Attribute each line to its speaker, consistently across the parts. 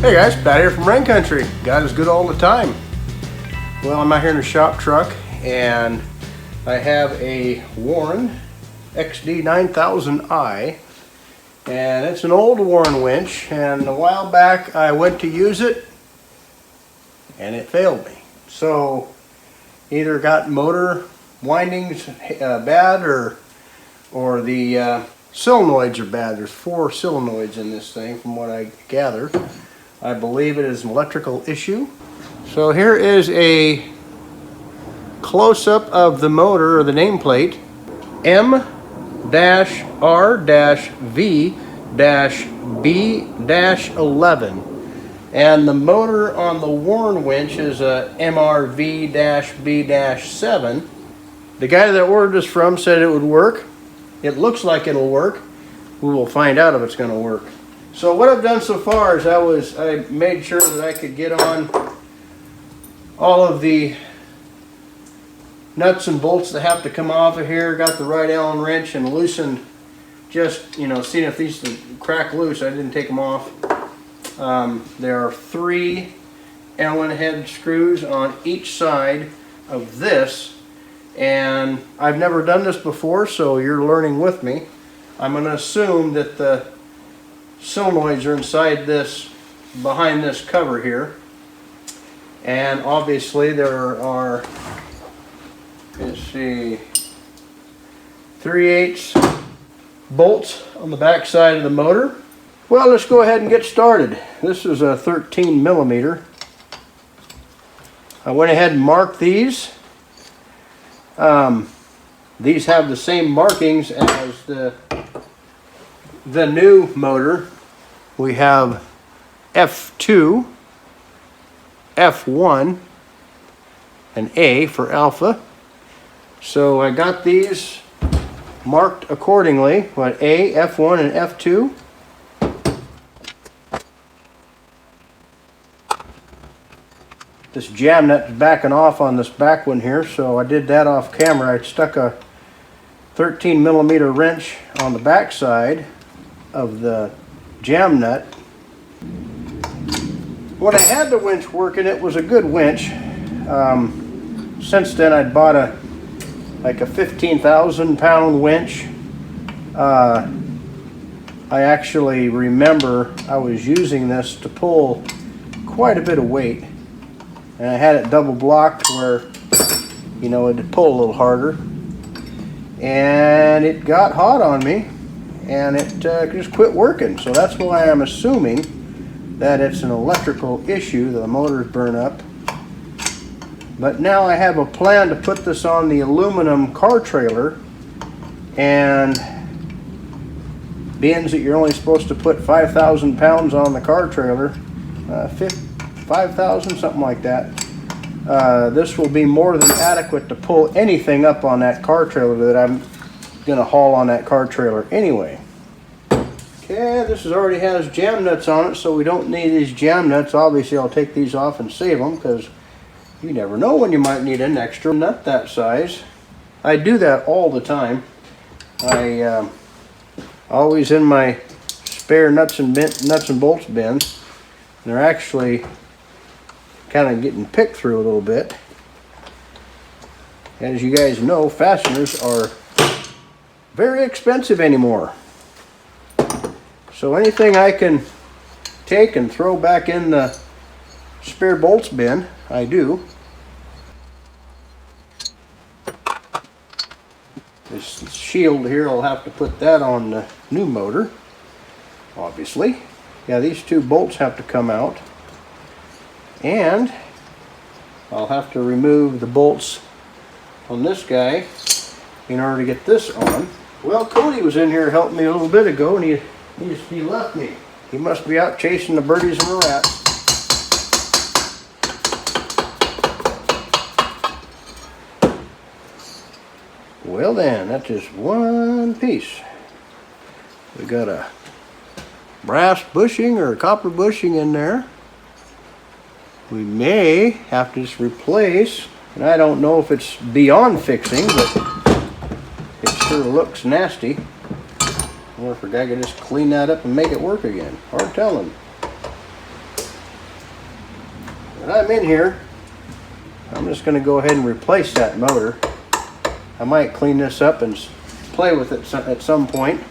Speaker 1: Hey guys, Pat here from Rain Country. God is good all the time. Well, I'm out here in the shop truck and I have a Warren XD9000i, and it's an old Warren winch, and a while back I went to use it and it failed me. So either got motor windings bad or the solenoids are bad. There's 4 solenoids in this thing from what I gather. I believe it is an electrical issue. So here is a close-up of the motor, or the nameplate, M-R-V-B-11. And the motor on the Warren winch is a MRV-B-7. The guy that ordered this from said it would work. It looks like it'll work. We will find out if it's going to work. So what I've done so far is I made sure that I could get on all of the nuts and bolts that have to come off of here. Got the right Allen wrench and loosened, just, you know, seeing if these crack loose. I didn't take them off. There are 3 Allen head screws on each side of this, and I've never done this before, so you're learning with me. I'm going to assume that the solenoids are inside this, behind this cover here, and obviously there are, let's see, 3/8 bolts on the back side of the motor. Well, let's go ahead and get started. This is a 13 millimeter. I went ahead and marked these. These have the same markings as the new motor. We have F2, F1, and A for alpha. So I got these marked accordingly, what, A, F1, and F2. This jam nut is backing off on this back one here, so I did that off camera. I stuck a 13 millimeter wrench on the back side of the jam nut. When I had the winch working, it was a good winch. Since then I'd bought like a 15,000 pound winch. I actually remember I was using this to pull quite a bit of weight, and I had it double blocked where, you know, it'd pull a little harder, and it got hot on me and it just quit working. So that's why I'm assuming that it's an electrical issue, the motor's burn up. But now I have a plan to put this on the aluminum car trailer, and being that you're only supposed to put 5,000 pounds on the car trailer, 5,000, something like that, this will be more than adequate to pull anything up on that car trailer that I'm going to haul on that car trailer anyway. Okay, this already has jam nuts on it, so we don't need these jam nuts. Obviously I'll take these off and save them, because you never know when you might need an extra nut that size. I do that all the time. I always in my spare nuts and bolts bins. They're actually kind of getting picked through a little bit. As you guys know, fasteners are very expensive anymore. So anything I can take and throw back in the spare bolts bin, I do. This shield here, I'll have to put that on the new motor, obviously. Yeah, these 2 bolts have to come out. And I'll have to remove the bolts on this guy in order to get this on. Well, Cody was in here helping me a little bit ago, and he left me. He must be out chasing the birdies and the rats. Well then, that's just one piece. We got a brass bushing or a copper bushing in there. We may have to just replace, and I don't know if it's beyond fixing, but it sure looks nasty. I wonder if a guy could just clean that up and make it work again. Hard telling. But I'm in here. I'm just going to go ahead and replace that motor. I might clean this up and play with it at some point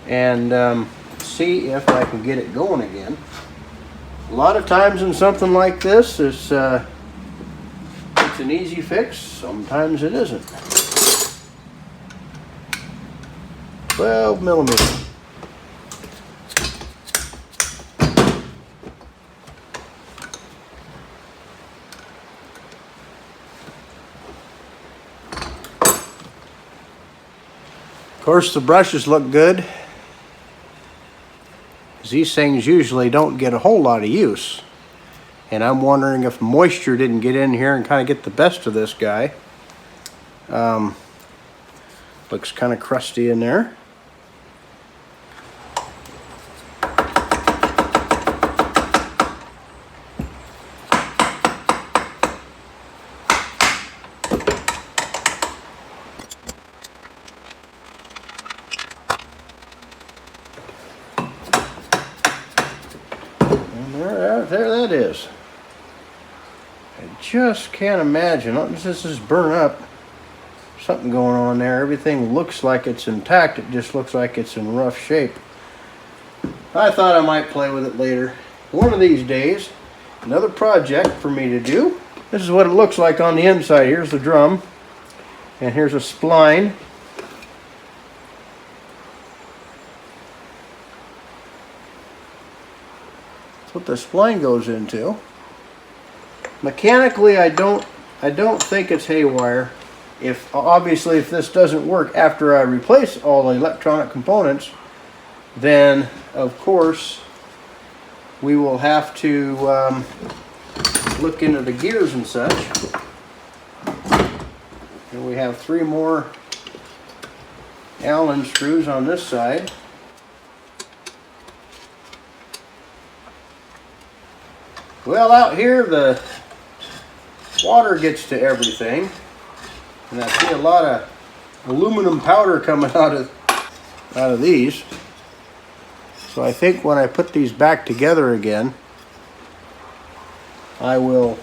Speaker 1: and see if I can get it going again. A lot of times in something like this, it's an easy fix. Sometimes it isn't. 12 millimeter. Of course, the brushes look good. These things usually don't get a whole lot of use. And I'm wondering if moisture didn't get in here and kind of get the best of this guy. Looks kind of crusty in there. There that is. I just can't imagine. This is burnt up. Something going on there. Everything looks like it's intact. It just looks like it's in rough shape. I thought I might play with it later. One of these days, another project for me to do. This is what it looks like on the inside. Here's the drum. And here's a spline. That's what the spline goes into. Mechanically, I don't think it's haywire. Obviously if this doesn't work after I replace all the electronic components, then of course we will have to look into the gears and such. And we have 3 more Allen screws on this side. Well, out here the water gets to everything, and I see a lot of aluminum powder coming out of these. So I think when I put these back together again, I will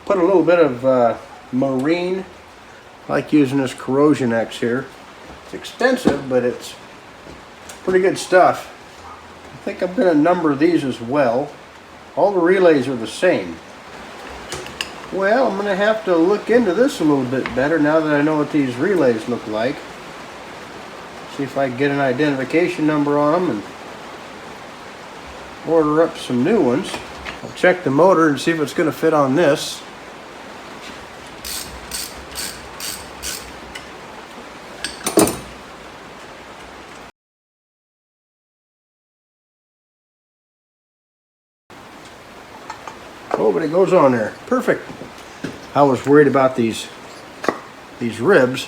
Speaker 1: put a little bit of marine. I like using this Corrosion X here. It's expensive, but it's pretty good stuff. I think I'm going to number these as well. All the relays are the same. Well, I'm going to have to look into this a little bit better now that I know what these relays look like. See if I can get an identification number on them and order up some new ones. I'll check the motor and see if it's going to fit on this. Oh, but it goes on there. Perfect. I was worried about these ribs,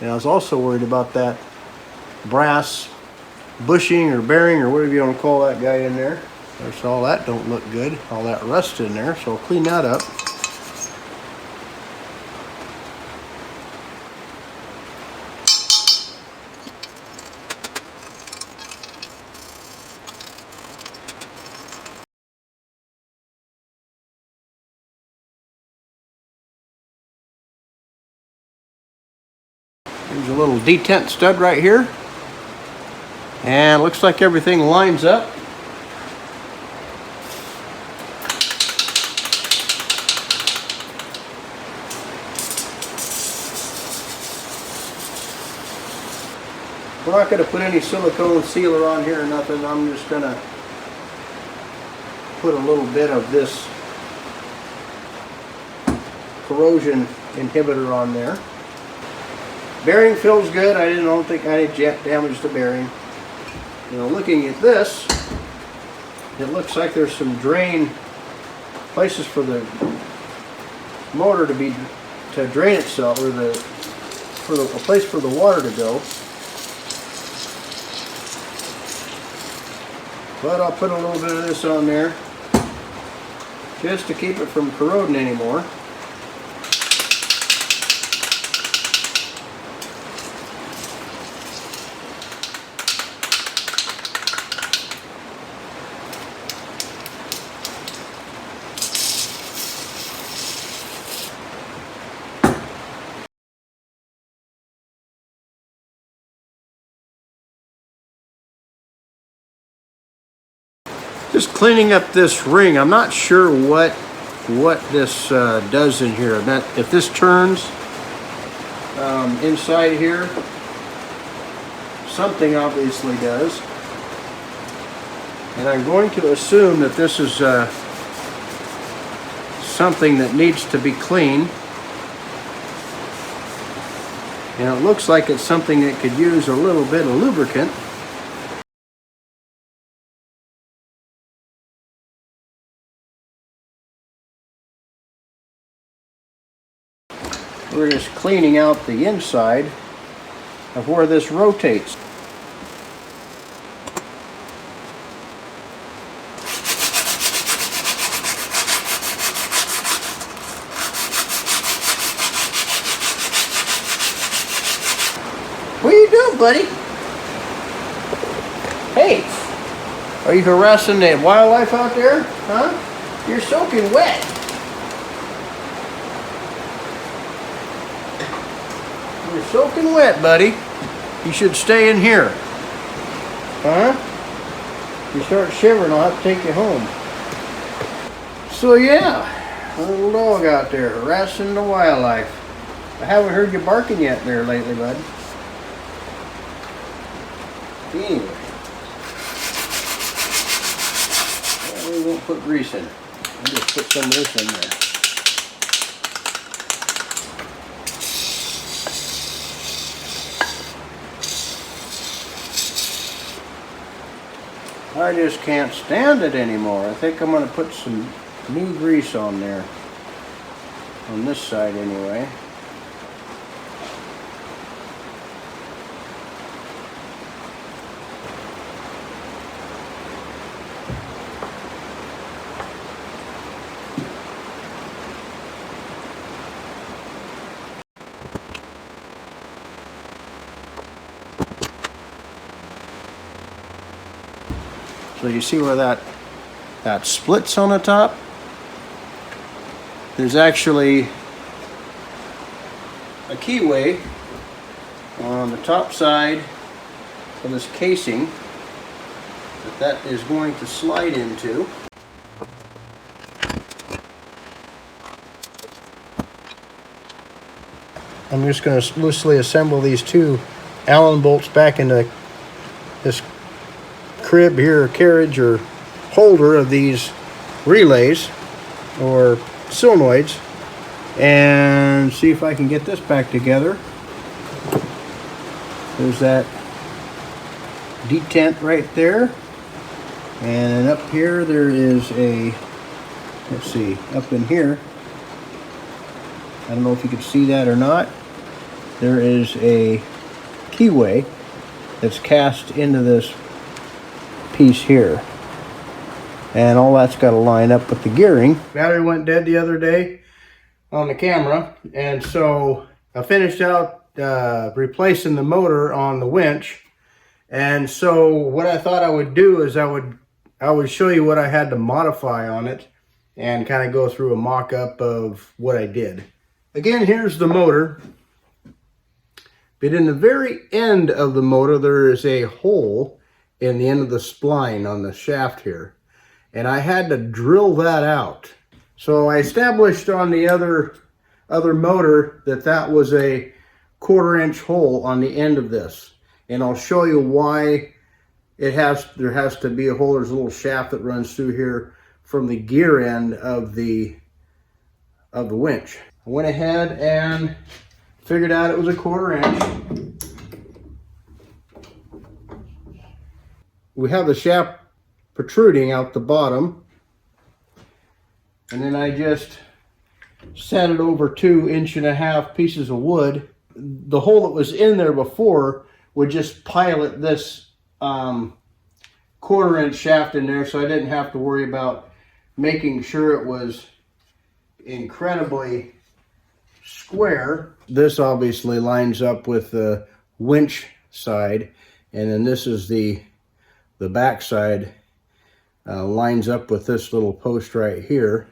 Speaker 1: and I was also worried about that brass bushing or bearing or whatever you want to call that guy in there. There's all that don't look good. All that rust in there, so I'll clean that up. There's a little detent stud right here. And looks like everything lines up. We're not going to put any silicone sealer on here or nothing. I'm just going to put a little bit of this corrosion inhibitor on there. Bearing feels good. I don't think I damaged the bearing. You know, looking at this, it looks like there's some drain places for the motor to drain itself, or a place for the water to go. But I'll put a little bit of this on there just to keep it from corroding anymore. just cleaning up this ring. I'm not sure what this does in here. That if this turns inside here, something obviously does. And I'm going to assume that this is something that needs to be cleaned. And it looks like it's something that could use a little bit of lubricant. We're just cleaning out the inside of where this rotates. What are you doing, buddy? Hey, are you harassing the wildlife out there? Huh? You're soaking wet. You're soaking wet, buddy. You should stay in here. Huh? If you start shivering, I'll have to take you home. So yeah, a little dog out there harassing the wildlife. I haven't heard you barking yet there lately, bud. Anyway, well, we won't put grease in it. We'll just put some of this in there. I just can't stand it anymore. I think I'm going to put some new grease on there. On this side anyway. So you see where that splits on the top? There's actually a keyway on the top side of this casing that is going to slide into. I'm just going to loosely assemble these two Allen bolts back into this crib here, or carriage or holder of these relays or solenoids, and see if I can get this back together. There's that detent right there, and up here there is a, let's see, up in here, I don't know if you can see that or not, there is a keyway that's cast into this piece here, and all that's got to line up with the gearing. Battery went dead the other day on the camera, and so I finished out replacing the motor on the winch. And so what I thought I would do is I would show you what I had to modify on it and kind of go through a mock-up of what I did. Again, here's the motor, but in the very end of the motor there is a hole in the end of the spline on the shaft here, and I had to drill that out. So I established on the other motor that was a 1/4 inch hole on the end of this, and I'll show you why there has to be a hole. There's a little shaft that runs through here from the gear end of the winch. I went ahead and figured out it was a 1/4 inch. We have the shaft protruding out the bottom, and then I just set it over 2 1.5 inch pieces of wood. The hole that was in there before would just pilot this 1/4 inch shaft in there, so I didn't have to worry about making sure it was incredibly square. This obviously lines up with the winch side, and then this is the back side lines up with this little post right here.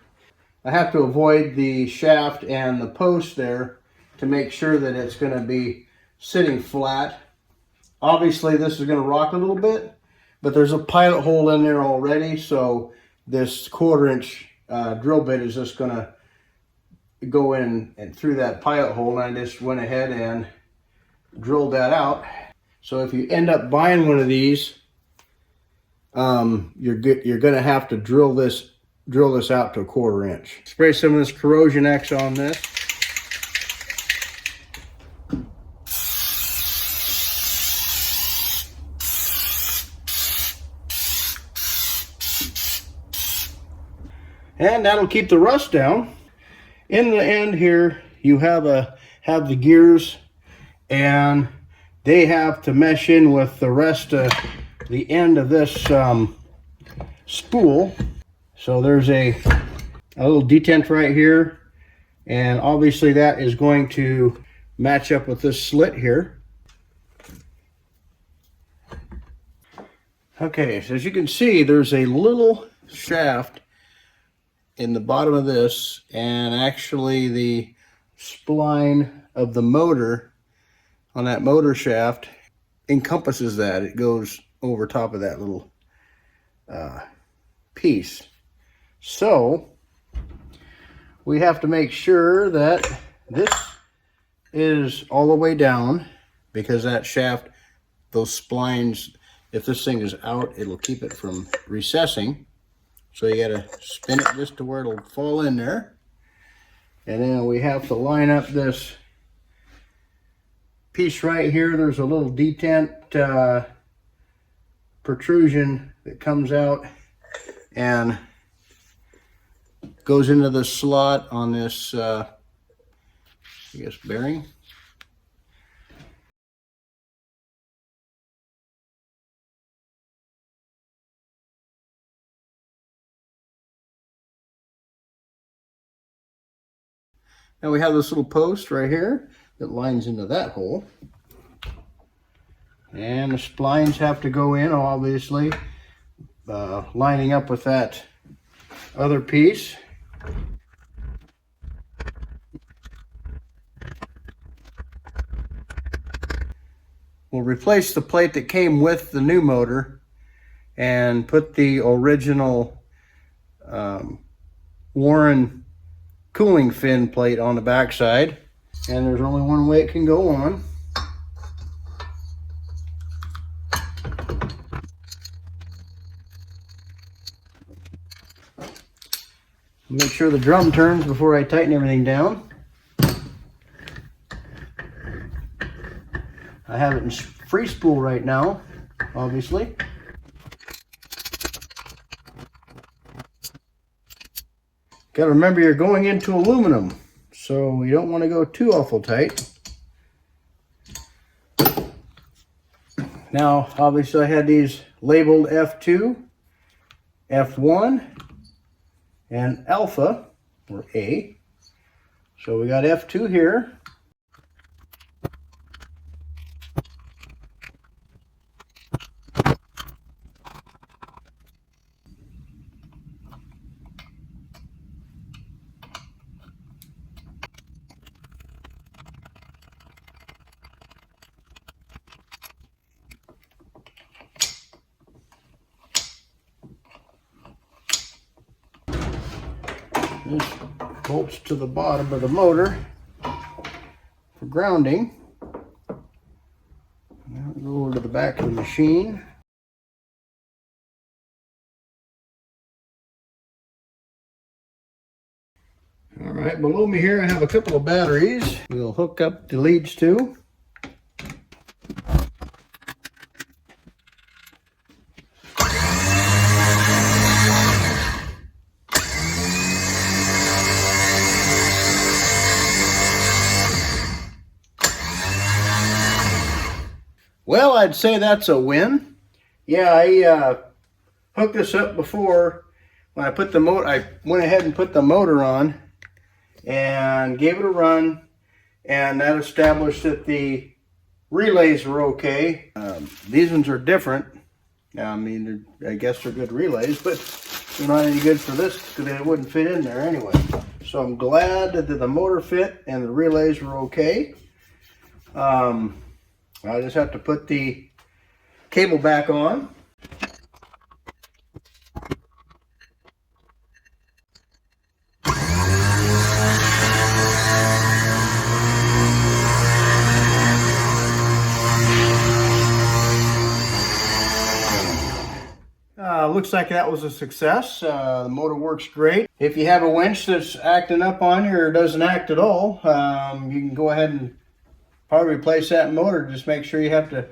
Speaker 1: I have to avoid the shaft and the post there to make sure that it's going to be sitting flat. Obviously this is going to rock a little bit, but there's a pilot hole in there already, so this 1/4 inch drill bit is just gonna go in and through that pilot hole, and I just went ahead and drilled that out. So if you end up buying one of these, you're gonna have to drill this out to a 1/4 inch. Spray some of this corrosion X on this. And that'll keep the rust down. In the end here, you have the gears, and they have to mesh in with the rest of the end of this spool. So there's a little detent right here, and obviously that is going to match up with this slit here. Okay, so as you can see, there's a little shaft in the bottom of this, and actually the spline of the motor on that motor shaft encompasses that. It goes over top of that little piece. So we have to make sure that this is all the way down, because that shaft, those splines, if this thing is out, it'll keep it from recessing. So you got to spin it just to where it'll fall in there. And then we have to line up this piece right here. There's a little detent protrusion that comes out and goes into the slot on this, I guess, bearing. Now we have this little post right here that lines into that hole. And the splines have to go in, obviously, lining up with that other piece. We'll replace the plate that came with the new motor and put the original Warren cooling fin plate on the back side, and there's only one way it can go on. Make sure the drum turns before I tighten everything down. I have it in free spool right now, obviously. Got to remember you're going into aluminum, so you don't want to go too awful tight. Now, obviously I had these labeled F2, F1, and Alpha, or A. So we got F2 here. This bolts to the bottom of the motor for grounding. Now go over to the back of the machine. All right, below me here I have a couple of batteries we'll hook up the leads to. Well, I'd say that's a win. Yeah, I hooked this up before. When I put the motor, I went ahead and put the motor on and gave it a run, and that established that the relays were okay. These ones are different. I mean, I guess they're good relays, but they're not any good for this because they wouldn't fit in there anyway. So I'm glad that the motor fit and the relays were okay. I just have to put the cable back on. looks like that was a success. The motor works great. If you have a winch that's acting up on you or doesn't act at all, you can go ahead and probably replace that motor. Just make sure you have to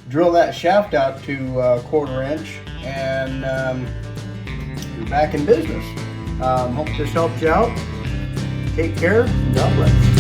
Speaker 1: drill that shaft out to 1/4 inch, and you're back in business. Hope this helped you out. Take care. God bless.